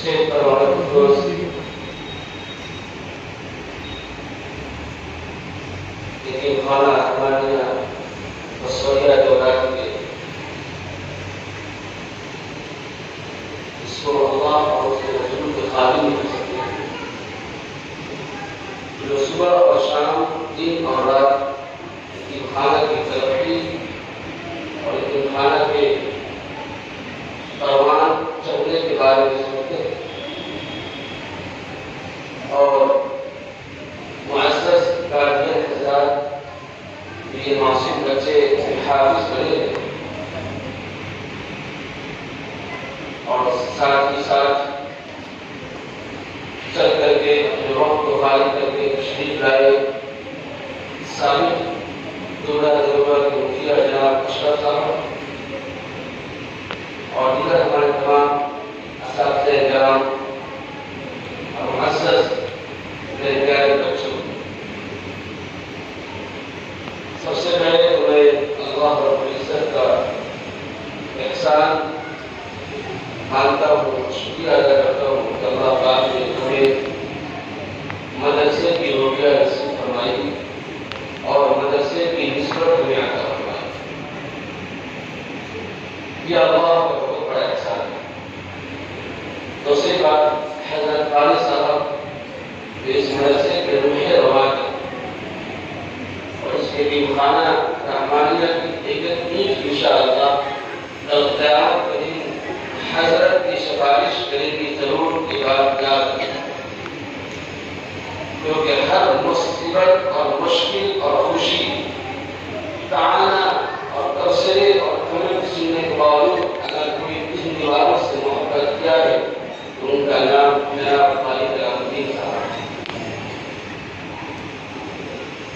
Stage پر عورت دوست لیکن کھانا ہماریا رسویا جو رکھ کے اس کو اللہ اور اس کے رسول کے خالی نہیں کر سکتے، جو صبح اور شام دن اور رات خانہ کی ترقی اور خانہ کے پروان چڑھنے کے بارے میں سوچتے ہیں اور معزز گارجین حضرات یہ معصوم بچے حافظ بنے اور ساتھ ہی ساتھ چل کر کے اپنے وقت کو خالی کر کے تشریف لائے ثابت دورہ ضرورت کے مکھیا جناب اشرف صاحب اور دیگر ہمارے تمام اساتذہ کرام اور معزز میرے پیارے بچوں، سب سے پہلے تو میں اللہ رب العزت کا احسان مانتا ہوں، شکریہ ادا کرتا ہوں کہ اللہ پاک نے ہمیں مدرسے کی روٹیاں نصیب فرمائی اور مدرسے کی نسبت میں عطا فرمائی۔ یہ اللہ کا بہت بڑا احسان ہے۔ دوسری بات، حضرت قاری صاحب اس مدرسے کے روح رواں اور اس کے لیے خانہ رحمانیہ کی ایک نیک انشاءاللہ قیامت کے دن حضرت کی سفارش کرے گی ضرور کی بات یاد رکھیں، کیونکہ ہر مصیبت اور مشکل اور خوشی تعانہ اور تبصرے اور کمنٹ سننے کے باوجود اگر کوئی ان دیواروں سے محبت کیا ہے تو ان کا نام جناب قاری الدین صاحب۔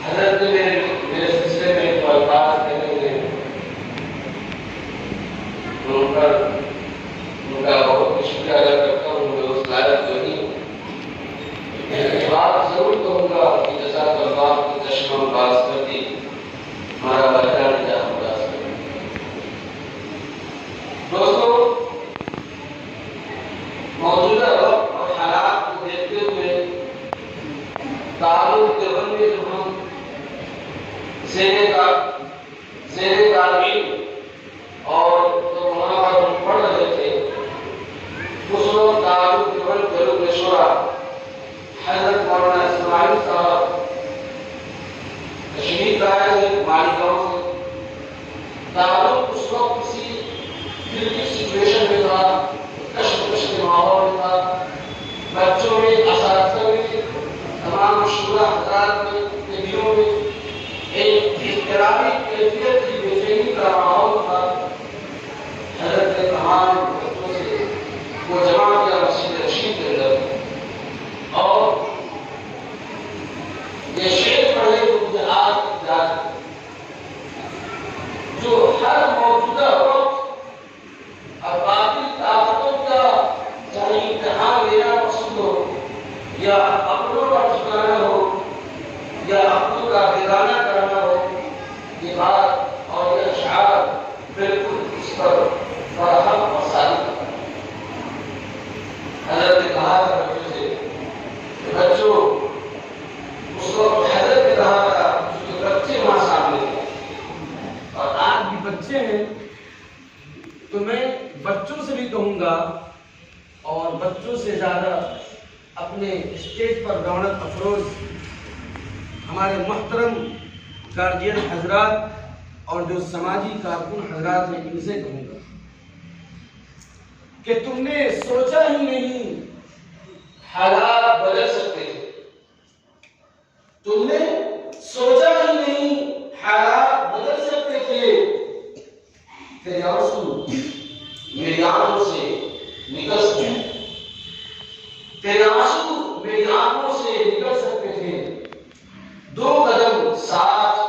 حضرت نے میرے سلسلے میں ایک بات کہنے میں ان کا بہت شکریہ ادا کرتا ہوں، میں اس لائق جو نہیں ہوں، ایک بات ضرور کہوں گا کہ جزاک اللہ کی چشمہ باز کرتی ہمارا بچہ جا باز کرتی۔ دوستو، موجودہ وقت اور حالات کو دیکھتے ہوئے تعلق دیوبند میں جو ہم زیر تعلیم اور جو وہاں پر ہم پڑھ رہے تھے اس وقت تعلق دیوبند کے رکن شورا حضرت مولانا اسماعیل صاحب تشریف لائے تھے مالیگاؤں سے۔ تعلق اس وقت کسی کرٹیکل سچویشن میں تھا، کشمکش کے ماحول میں تھا، بچوں میں، اساتذہ میں، تمام شورا حضرات میں، دلوں میں ایک اضطرابی کیفیت کی بے چینی کا ماحول تھا۔ حضرت نے تمام بچوں سے وہ جمع کیا مسجد رشید کے اندر اور یہ شعر پڑھے جو مجھے آج تک یاد ہے، جو ہر موجودہ وقت اور باقی طاقتوں کا چاہے امتحان لینا پسند ہو یا اپنوں کا ٹھکانا ہو یا اپنوں کا بیگانہ کرنا ہو، یہ بات اور یہ اشعار بالکل اس پر فراہم اور ثابت ہے۔ حضرت نے کہا تھا بچوں سے کہ بچوں، اس وقت حضرت نے کہا تھا کہ بچے وہاں سامنے تھے اور آج بھی بچے ہیں، تو میں بچوں سے بھی کہوں گا اور بچوں سے زیادہ اپنے اسٹیج پر رونق افروز ہمارے محترم گارجین حضرات اور جو سماجی کارکن حضرات ہیں ان سے کہوں گا کہ تم نے سوچا ہی نہیں حالات بدل سکتے تھے، تم نے سوچا ہی نہیں حالات بدل سکتے تھے، تیرے آنسو میری آنکھوں سے نکل سکتے تھے، تیرے آنسو میری آنکھوں سے نکل سکتے تھے، دو قدم ساتھ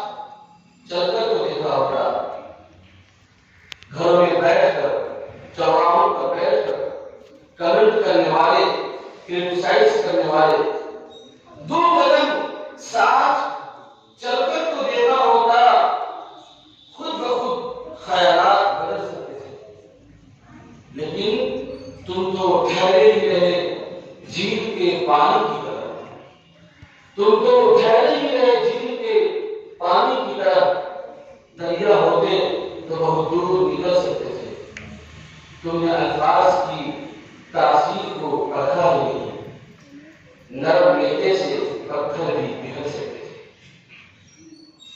چل کر تو دیکھا ہوگا، گھروں میں بیٹھ کر، چوراہوں پر بیٹھ کر کمنٹ کرنے والے، کرٹیسائز کرنے والے، دو قدم ساتھ چل کر تو دیکھا ہوگا، خود بخود خیالات بدل سکتے تھے، لیکن تم تو ٹھہرے ہی رہے جھیل کے پانی کی طرح، تم تو ٹھہرے ہی رہے جھیل کے پانی کی طرح، دریا ہوتے تو بہت دور نکل سکتے تھے، تم نے الفاظ کی تاثیر کو پرکھا نہیں، نرم میٹے سے پتھر بھی پگھل سکتے تھے۔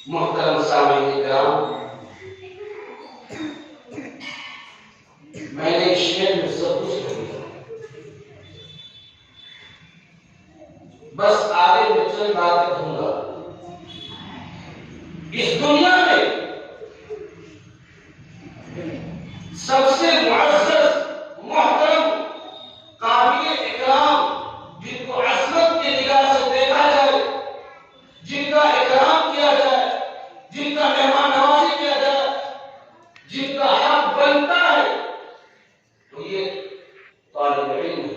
محترم سامعین کرام، میں نے اس شعر میں سب کچھ کر دیا، بس آگے میں چند باتیں کہوں گا۔ اس دنیا میں سب سے معزز، محترم، قابل اکرام، جن کو عظمت کی نگاہ سے دیکھا جائے، جن کا اکرام کیا جائے، جن کا مہمان نوازی کیا جائے، جن کا حق بنتا ہے، تو یہ طالب علم ہے،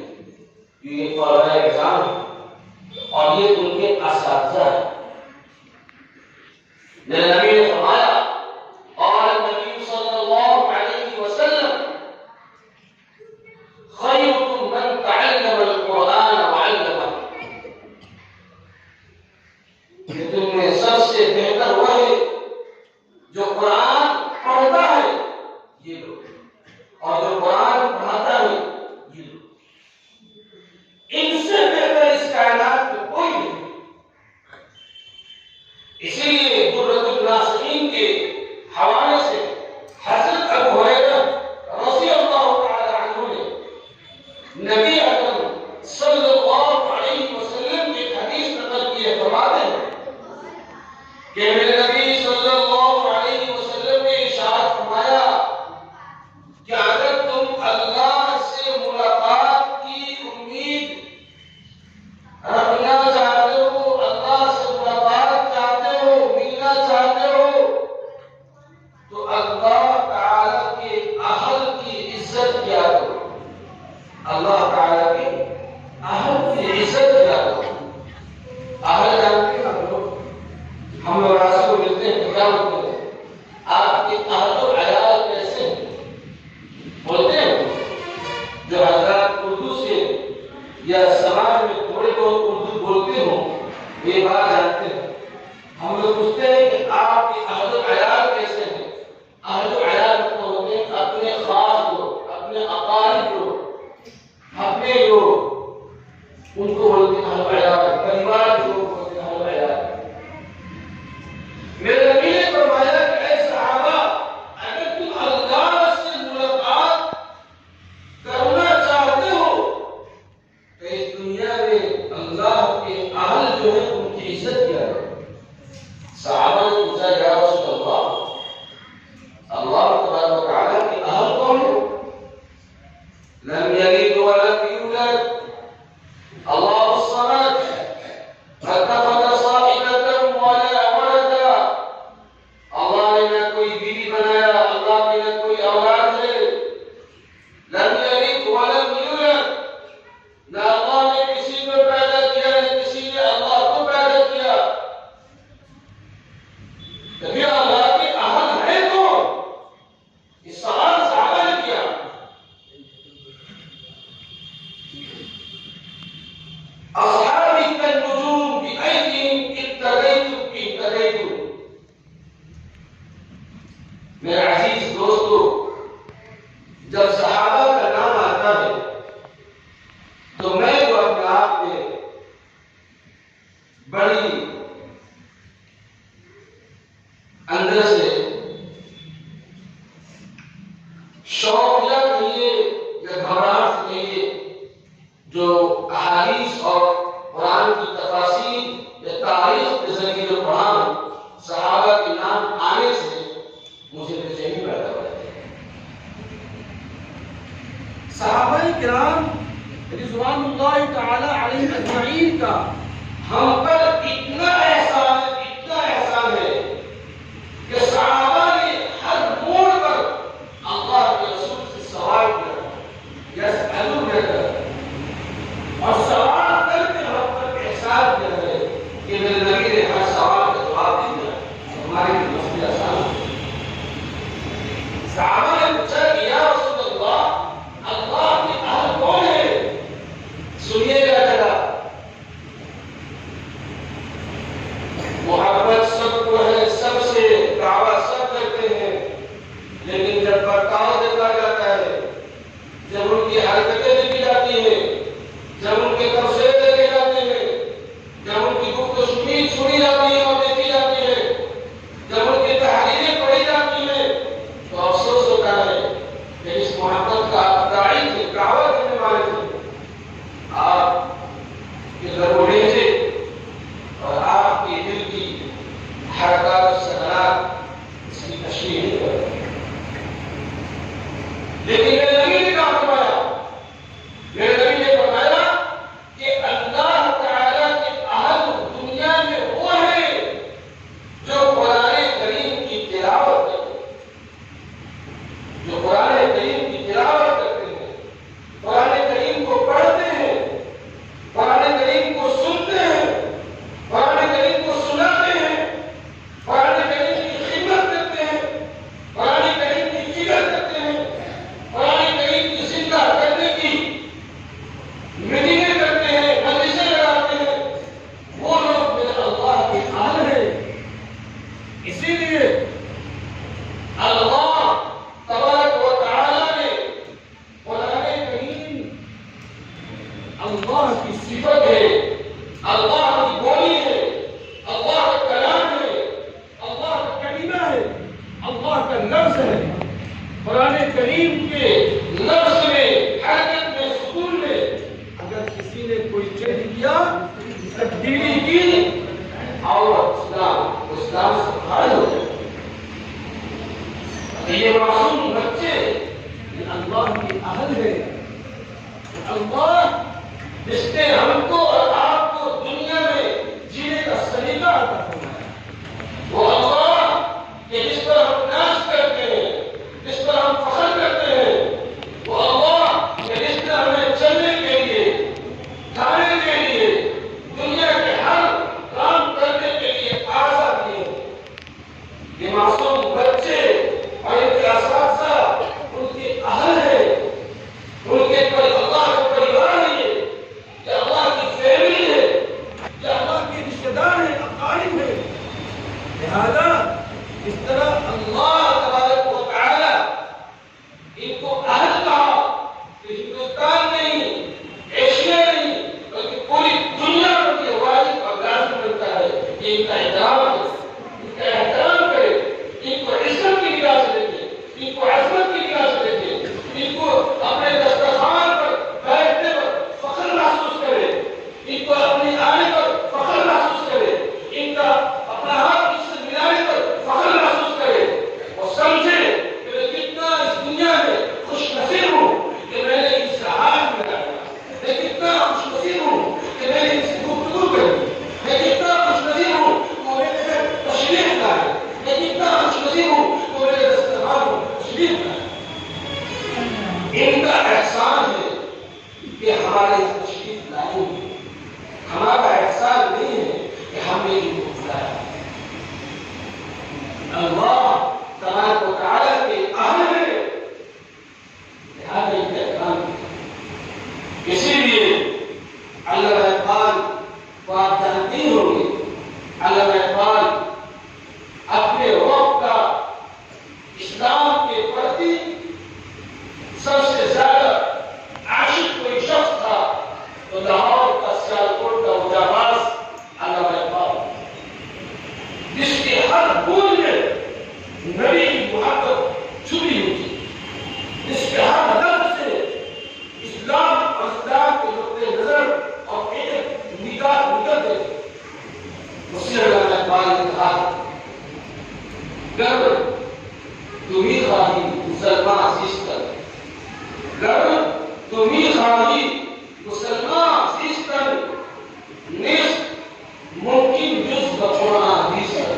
یہ طالبہ اکرام ہے، اور یہ ان کے اساتذہ ہیں۔ میرے نبی نے فرمایا، اور نبی صلی اللہ علیہ وسلم، خیرکم من تعلم القرآن وعلمہ، کہ تم میں سب سے بہتر وہ ہے جو قرآن پڑھتا ہے، یہ لوگ، اور جو قرآن پڑھاتا ہے، یہ لوگ۔ ان سے بہتر اس کائنات میں کوئی نہیں۔ اسی لیے قرۃ الناصحین کے حوالے سے حضرت ابو ہریرہ رضی اللہ تعالی عنہ نے نبی اکرم صلی اللہ علیہ وسلم کی حدیث نقل کی ہے، فرماتے ہیں کہ میرے نبی صلی اللہ علیہ وسلم نے ارشاد فرمایا کہ اگر تم اللہ سے ملاقات کی امید رکھنا چاہتے ہو، اللہ سے ملاقات چاہتے ہو، ملنا چاہتے ہو، تو اللہ تعالی کے اہل کی عزت کیا کرو، اللہ تعالی کے اہل کی عزت کیا کرو۔ اہل جانتے ہیں ہم لوگ راستے کو ملتے ہیں، کیا بولتے ہیں؟ آپ کے اہل و عیال کیسے ہیں؟ بولتے ہیں جو حضرات اردو سے یا سماج میں تھوڑے بہت اردو بولتے ہوں، یہ بات جانتے ہیں۔ ہم لوگ پوچھتے ہیں کہ آپ کے اہل و عیال کیسے ہیں؟ اہل و عیال مطلب ہوتے ہیں اپنے خاص لوگ، اپنے اقارب لوگ، اپنے لوگ، ان کو بولتے ہیں اہل و عیال، پریوار کے لوگ بولتے ہیں اہل و عیال۔ میرے نبی نے فرمایا کہ اے صحابہ، اگر تم اللہ سے ملاقات کرنا چاہتے ہو تو اس دنیا میں اللہ کے اہل جو ہے ان کی عزت کیا ہے۔ صحابہ نے پوچھا یا رسول اللہ، اللہ تبارک و تعالیٰ کے اہل کون ہیں؟ لم یلد ولم یولد، اللہ الصمد، اتخذ صاحبة ولا ولدا، اللہ نے نہ کوئی بیوی بنایا، اللہ کی نہ کوئی اولاد ہے۔ لم یلد ولم یولد، نہ اللہ نے کسی کو پیدا کیا، نہ کسی نے اللہ کو پیدا کیا۔ تبھی اللہ کے اہل ہیں کون؟ اس سوال صحابہ نے کیا۔ اصحابی کالنجوم بأیدہم اقتدیتم۔ میرے عزیز دوستو، جب صحابہ کا نام آتا ہے تو میں جو اپنے آپ میں بڑی اندر سے شوق یا کہیے یا گھبراہٹ کہیے، جو احادیث اور قرآن کی تفاسیر یا تاریخ کے ذریعے جو پڑھا، صحابہ کے نام آنے سے مجھے بے چینی پیدا ہو جاتی ہے۔ صحابہ کرام رضوان اللہ تعالی علیہم اجمعین کا ہم پر اتنا احسان ہے کہ صحابہ نے ہر موڑ پر اللہ کے رسول سے سوال کیا، یسألون اور سوال کر کے ہم پر احسان کیا ہے کہ میرے نبی نے ہر سوال کا جواب دیا، ہمارے لیے مسئلہ آسان ہے۔ صحابہ نے پوچھا کہ یا رسول اللہ، اللہ کے اہل جب ان کی حرکتیں دیکھی جاتی ہیں، جب ان کے تبصرے دیکھے جاتے ہیں، جب ان کی گفتگو سنی جاتی ہے اور دیکھی جاتی ہے، جب ان کی تحریریں پڑھی جاتی ہیں، تو افسوس ہوتا ہے کہ اس محبت کا داعی تھے، دعوت دینے والے تھے، آپ کے ضرور لہجے اور آپ کے دل کی حرکات و سکنات اس کی تشریح نہیں کرتے. لیکن میرے نبی نے کہا فرمایا، میرے نبی نے فرمایا کہ اللہ تعالیٰ کے اہل دنیا میں وہ ہیں جو قرآن کریم کی تلاوت کرتے ہیں، جو قرآن کریم کی تلاوت کرتے ہیں، قرآن کریم کو پڑھتے ہیں، قرآن کریم کو سنتے ہیں، قرآن کریم کو سناتے ہیں، قرآن کریم کی خدمت کرتے ہیں، قرآن کریم کی فکر کرتے ہیں، قرآن کریم کی زندہ کرنے کی میٹنگیں کرتے ہیں، مجلسیں لگاتے ہیں، وہ لوگ میرے اللہ کے اہل ہیں. اسی لیے اللہ تبارک و تعالی نے قرآن کریم اللہ کی صفت ہے، اللہ کی بولی ہے، اللہ کا کلام ہے، اللہ کا کلمہ ہے، اللہ کا لفظ ہے. قرآن کریم کے لفظ میں، حرکت میں، سکون میں اگر کسی نے کوئی چینج کیا، تبدیلی کی، اور اسلام سے خارج ہو جائے. یہ معصوم بچے یہ اللہ کے اہل ہیں. اللہ جس نے ہم کو اور آپ کو دنیا میں جینے کا سلیقہ عطا فرمایا، وہ اللہ کہ جس پر ہم ناز کرتے ہیں، جس پر ہم فخر کرتے ہیں، وہ اللہ کہ جس نے ہمیں چلنے کے لیے، کھانے کے لیے، دنیا کے ہر کام کرنے کے لیے آزاد کیے. یہ معصوم بچے اور ان کے اساتذہ ان کے اہل ہیں، ان کے اللہ کا پریوار ہے، یہ اللہ کی فیملی ہے، یہ اللہ کے رشتے دار ہیں، اقارب ہیں. لہذا اس طرح اللہ تبارک و تعالی ان کو اہل کہا کہ ہندوستان نہیں، ایشیا نہیں، بلکہ پوری دنیا میں یہ واجب اور لازم بنتا ہے کہ ان کا احترام کرے، ان کا احترام کرے، ان کو عزت کی نگاہ سے دیکھے، ان کو عظمت کی نگاہ سے دیکھے، ان کو اپنے دسترخوان پر بیٹھنے پر فخر محسوس کرے، ان کو اپنی آنے پر فخر محسوس کرے، ان کا اپنا ہاتھ اس سے ملانے پر فخر محسوس کرے، اور سمجھے کہ میں کتنا اس دنیا میں خوش نصیب ہوں کہ میں نے اس حال میں رہا، میں کتنا خوش نصیب ہوں کہ میں نے اس گفتگو کری، میں کتنا خوش نصیب ہوں کہ میں نے تشریف لائے، میں کتنا خوش نصیب ہوں کہ میرے دسترخوان پر تشریف لائے. ان کا احسان ہے کہ ہمارے تشریف لائے، ہمارا احسان نہیں ہے کہ ہم نے ان کو بلایا. اللہ تبارک و تعالی کے اہل ہیں، لہذا ان کا احترام کیا. اسی لیے علامہ اقبال کو آپ جانتے ہوں گے، علامہ اقبال اپنے وقت کا اسلام کے پرتی سب سے زیادہ عاشق کوئی شخص تھا تو لاہور کا سیالکوٹ کا مجاہد علامہ اقبال، جس کے ہر بول میں نبی کی محبت چھپی ہوئی تھی، جس کے ہر لفظ سے اسلام اور اسلام کے نقطۂ نظر اور ایک نگاہ نکلتے تھے. اسی علامہ اقبال نے کہا، گر تمہیں خواہی مسلمان عزیز کر، گر تمہیں خواہی مسلمان عزیز کر، نیست ممکن جز بچونا حدیث کر.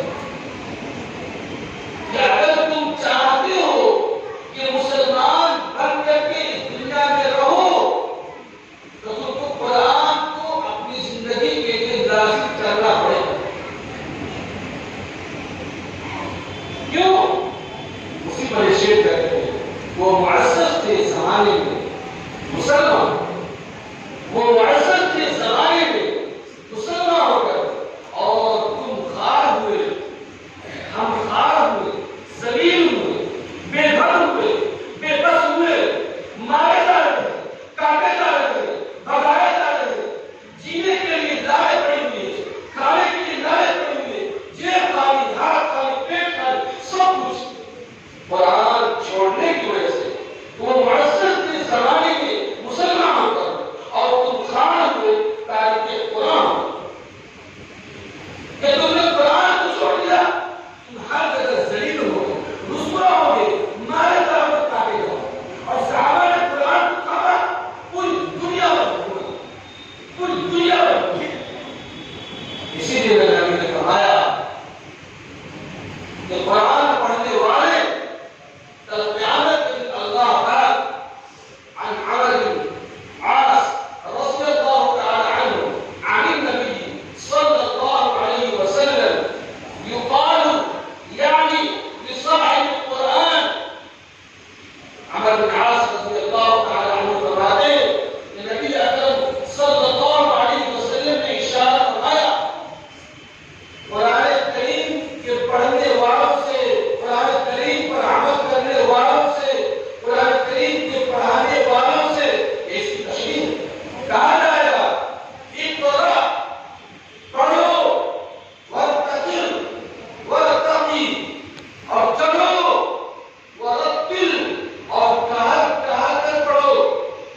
کہ اگر تم چاہتے ہو کہ مسلمان بن کر کے اس دنیا میں رہو تو تم کو قرآن کو اپنی زندگی کے لیے لازم کرنا پڑے گا. کیوں؟ اسی پر شیئر کرتے ہیں. وہ معزز تھے زمانے میں مسلمان، وہ معزز تھے زمانے میں مسلمان ہو کر، اور تم خار ہوئے، ہم خار ہوئے، ذلیل ہوئے، بے گھر ہوئے، بے بس ہوئے، مارے جا عمرو بن عاص رضی اللہ تعالی عنہ فرماتے ہیں کہ نبی اکرم صلی اللہ علیہ وسلم نے ارشاد فرمایا قرآن کریم کے پڑھنے والوں سے، قرآن کریم پر عمل کرنے والوں سے، قرآن کریم کے پڑھانے والوں سے ایسی تشریح کہا جائے گا اقرأ پڑھو ورتقل ورتقی اور چلو ورتل اور کہا کر پڑھو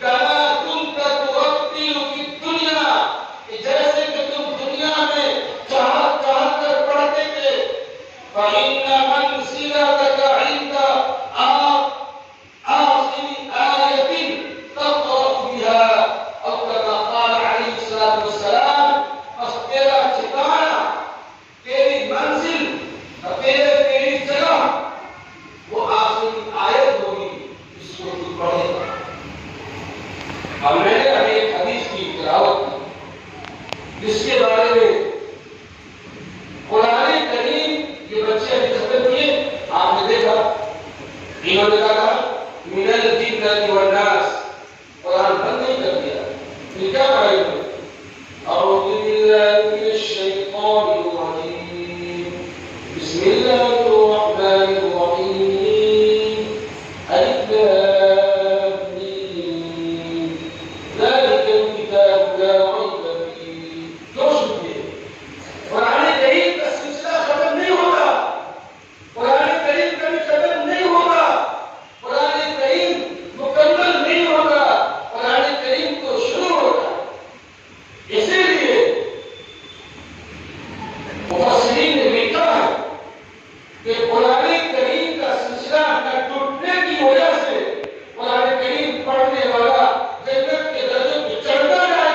کما تم کا ترتل فی الدنیا جیسے کہ تم دنیا میں چاہ کر پڑھتے تھے فإن منزلتك عند آخر آية تقرأ بها أو كما قال عليه الصلاة والسلام بس تیرا ٹھکانہ تیری منزل اور تیری جگہ وہ آخری آیت ہوگی جس کو تو پڑھے گا۔ اب میں نے ابھی ایک حدیث کی تلاوت کی جس کے بارے میں قرآن کریم یہ بچے ابھی ختم کیے، آپ نے دیکھا انہوں نے کہا من الجنة والناس، قرآن بند نہیں کر دیا، پھر کیا پڑھا انہوں نے اعوذ باللہ من الشیطان الرجیم بسم اللہ الرحمن الرحیم الف لام میم ذلک الکتاب لا ریب فیہ۔ دو شکریہ قرآن کریم کا سلسلہ ختم نہیں ہوگا، قرآن کریم کبھی ختم نہیں ہوگا، قرآن کریم مکمل نہیں ہوگا، قرآن کریم کو شروع ہوگا۔ اسی لیے مفسرین نے لکھا ہے کہ قرآن کریم کا سلسلہ نہ ٹوٹنے کی وجہ سے قرآن کریم پڑھنے والا جنت کے درجوں پہ چڑھتا جائے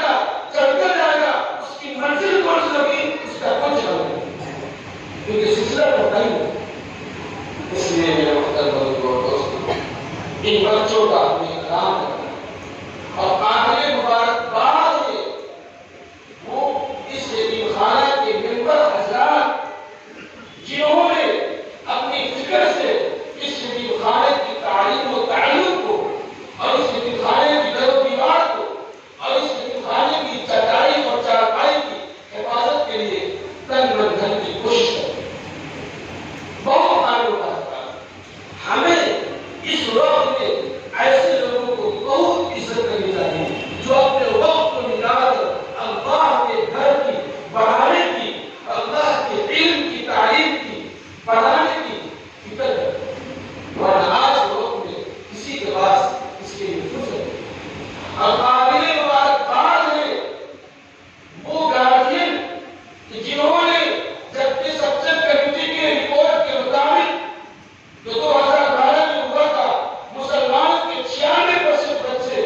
گا، اس کی منزل کون سی ہوگی اس کا کچھ نہ ہوگا، کیونکہ سلسلہ ٹوٹا ہی نہیں۔ اس لیے میرے محترم دوستو ان بچوں کا اپنے احترام کرنا اور قابل مبارکباد ہے وہ اس یتیم خانہ کے ممبر حضرات جنہوں نے اپنی فکر سے اس یتیم خانے کی تعلیم و تعلق کو اور اس یتیم خانے کی در و دیوار کو اور اس یتیم خانے کی چٹائی اور چارپائی کی حفاظت کے لیے تن من دھن کی کوشش کرتے ہیں۔ بہت قابل مبارکباد۔ ہمیں اس وقت میں ایسے لوگوں کو بہت عزت کرنی چاہیے جو اپنے وقت کو نکال کر اللہ کے گھر کی بڑھانے کی، اللہ کے علم کی تعلیم کی، پڑھانے کی فکر کرتے ہیں، ورنہ آج کے وقت میں کسی کے پاس اس کے لیے فرصت نہیں۔ اور قابل مبارکباد ہے وہ گارڈین جنہوں نے جبکہ سبجیکٹ کمیٹی کے رپورٹ کے مطابق جو 2012 میں ہوا تھا مسلمانوں کے 96% بچے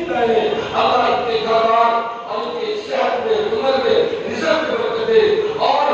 پہنے اللہ ان کے گھر اور ان کی صحت میں عمر میں رزق میں برکت دے اور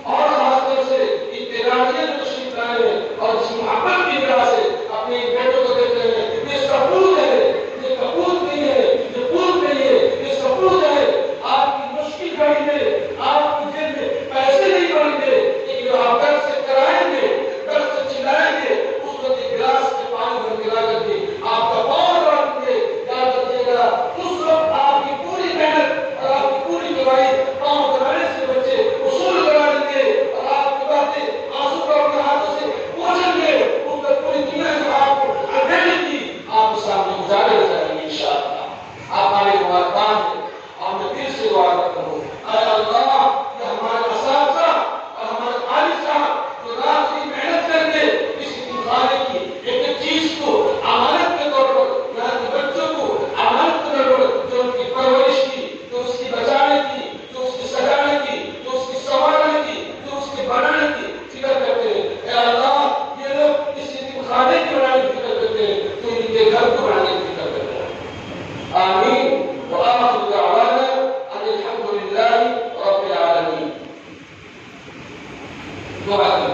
خاص طور سے اتحادیت میں تشریف لائے ہیں اور اس محبت کی وجہ سے اپنے بیٹوں کو دیتے ہیں یہ سبوت ہے یہ کبوت نہیں ہے یہ پوت نہیں ہے یہ سبوت ہے آپ کی مشکل گھڑی میں آپ کی جیب میں پیسے نہیں پڑیں گے لیکن آپ گھر سے کرائیں گے گھر سے چلائیں گے اس وقت ایک گلاس میں پانی بھر کے لا کر کے آپ کا پاؤں رکھ کے یاد رکھیے گا اس وقت